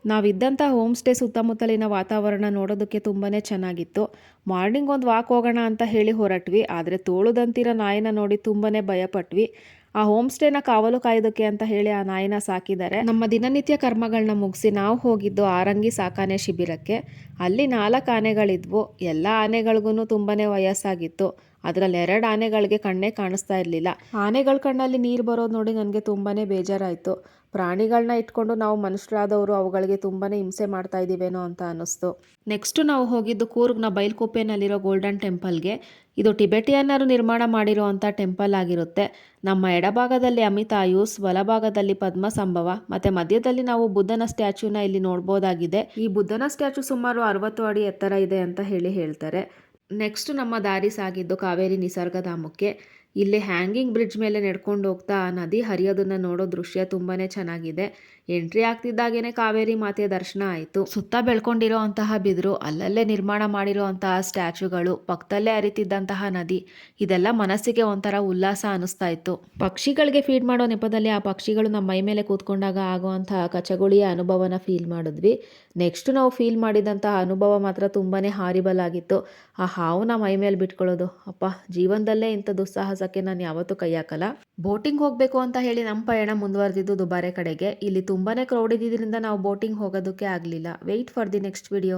ನಾವಿದ್ದಂಥ home stay ಸುತ್ತಮುತ್ತಲಿನ ವಾತಾವರಣ ನೋಡೋದಕ್ಕೆ ತುಂಬಾ ಚೆನ್ನಾಗಿತ್ತು. ಮಾರ್ನಿಂಗ್ ಒಂದು ವಾಕ್ ಹೋಗೋಣ ಅಂತ ಹೇಳಿ ಹೊರಟ್ವಿ. ಆದರೆ ತೋಳುದಂತಿರೋ ನಾಯಿನ ನೋಡಿ ತುಂಬಾ ಭಯಪಟ್ವಿ. ಆ ಹೋಮ್ ಸ್ಟೇನ ಕಾವಲು ಕಾಯೋದಕ್ಕೆ ಅಂತ ಹೇಳಿ ಆ ನಾಯಿನ ಸಾಕಿದ್ದಾರೆ. ನಮ್ಮ ದಿನನಿತ್ಯ ಕರ್ಮಗಳನ್ನ ಮುಗಿಸಿ ನಾವು ಹೋಗಿದ್ದು ಆರಂಗಿ ಸಾಕಾನೆ ಶಿಬಿರಕ್ಕೆ. ಅಲ್ಲಿ 4 ಆನೆಗಳಿದ್ವು. ಎಲ್ಲ ಆನೆಗಳಿಗೂ ತುಂಬಾ ವಯಸ್ಸಾಗಿತ್ತು. ಅದರಲ್ಲಿ 2 ಆನೆಗಳಿಗೆ ಕಣ್ಣೇ ಕಾಣಿಸ್ತಾ ಇರಲಿಲ್ಲ. ಆನೆಗಳ ಕಣ್ಣಲ್ಲಿ ನೀರು ಬರೋದು ನೋಡಿ ನನಗೆ ತುಂಬಾ ಬೇಜಾರಾಯಿತು. ಪ್ರಾಣಿಗಳನ್ನ ಇಟ್ಕೊಂಡು ನಾವು ಮನುಷ್ಯರಾದವರು ಅವುಗಳಿಗೆ ತುಂಬಾ ಹಿಂಸೆ ಮಾಡ್ತಾ ಇದ್ದೀವೇನೋ ಅಂತ ಅನ್ನಿಸ್ತು. ನೆಕ್ಸ್ಟು ನಾವು ಹೋಗಿದ್ದು ಕೂರ್ಗ್ನ ಬೈಲ್ಕುಪ್ಪೆನಲ್ಲಿರೋ ಗೋಲ್ಡನ್ ಟೆಂಪಲ್ಗೆ. ಇದು ಟಿಬೆಟಿಯನ್ನರು ನಿರ್ಮಾಣ ಮಾಡಿರೋ ಅಂಥ ಟೆಂಪಲ್ ಆಗಿರುತ್ತೆ. ನಮ್ಮ ಎಡಭಾಗದಲ್ಲಿ ಅಮಿತಾಯೂಸ್, ಬಲಭಾಗದಲ್ಲಿ ಪದ್ಮಸಂಭವ ಮತ್ತು ಮಧ್ಯದಲ್ಲಿ ನಾವು ಬುದ್ಧನ ಸ್ಟ್ಯಾಚ್ಯೂನ ಇಲ್ಲಿ ನೋಡ್ಬೋದಾಗಿದೆ. ಈ ಬುದ್ಧನ ಸ್ಟ್ಯಾಚ್ಯೂ ಸುಮಾರು 60 ಅಡಿ ಎತ್ತರ ಇದೆ ಅಂತ ಹೇಳ್ತಾರೆ. ನೆಕ್ಸ್ಟ್ ನಮ್ಮ ದಾರಿ ಸಾಗಿದ್ದು ಕಾವೇರಿ ನಿಸರ್ಗಧಾಮಕ್ಕೆ. ಇಲ್ಲಿ ಹ್ಯಾಂಗಿಂಗ್ ಬ್ರಿಡ್ಜ್ ಮೇಲೆ ನಡ್ಕೊಂಡು ಹೋಗ್ತಾ ನದಿ ಹರಿಯೋದನ್ನ ನೋಡೋ ದೃಶ್ಯ ತುಂಬಾ ಚೆನ್ನಾಗಿದೆ. ಎಂಟ್ರಿ ಆಗ್ತಿದ್ದಾಗೇನೆ ಕಾವೇರಿ ಮಾತೆಯ ದರ್ಶನ ಆಯಿತು. ಸುತ್ತ ಬೆಳ್ಕೊಂಡಿರೋ ಅಂತಹ ಬಿದಿರು, ಅಲ್ಲಲ್ಲೇ ನಿರ್ಮಾಣ ಮಾಡಿರೋ ಅಂತಹ ಸ್ಟ್ಯಾಚ್ಯೂಗಳು, ಪಕ್ಕದಲ್ಲೇ ಹರಿತಿದ್ದಂತಹ ನದಿ, ಇದೆಲ್ಲ ಮನಸ್ಸಿಗೆ ಒಂಥರ ಉಲ್ಲಾಸ ಅನ್ನಿಸ್ತಾ ಇತ್ತು. ಪಕ್ಷಿಗಳಿಗೆ ಫೀಡ್ ಮಾಡೋ ನೆಪದಲ್ಲಿ ಆ ಪಕ್ಷಿಗಳು ನಮ್ಮ ಮೈ ಮೇಲೆ ಕೂತ್ಕೊಂಡಾಗ ಆಗುವಂತಹ ಕಚಗುಳಿಯ ಅನುಭವನ ಫೀಲ್ ಮಾಡಿದ್ವಿ. ನೆಕ್ಸ್ಟ್ ನಾವು ಫೀಲ್ ಮಾಡಿದಂತಹ ಅನುಭವ ಮಾತ್ರ ತುಂಬಾ ಹಾರಿಬಲ್ ಆಗಿತ್ತು. ಆ ಹಾವನ್ನ ಮೈ ಮೇಲೆ ಬಿಟ್ಕೊಳ್ಳೋದು, ಅಪ್ಪ, ಜೀವನದಲ್ಲೇ ಇಂಥ ದುಸ್ಸಾಹಸಕ್ಕೆ ನಾನು ಯಾವತ್ತೂ ಕೈ ಹಾಕಲ್ಲ. ಬೋಟಿಂಗ್ ಹೋಗಬೇಕು ಅಂತ ಹೇಳಿ ನಮ್ಮ ಪಯಣ ಮುಂದುವರೆದಿದ್ದು ದುಬಾರೆ ಕಡೆಗೆ. ಇಲ್ಲಿ ತುಂಬಾ ಕ್ರೌಡ್ ಇದ್ದಿದ್ದರಿಂದ ನಾವು ಬೋಟಿಂಗ್ ಹೋಗೋದಕ್ಕೆ ಆಗಲಿಲ್ಲ. Wait for the next video.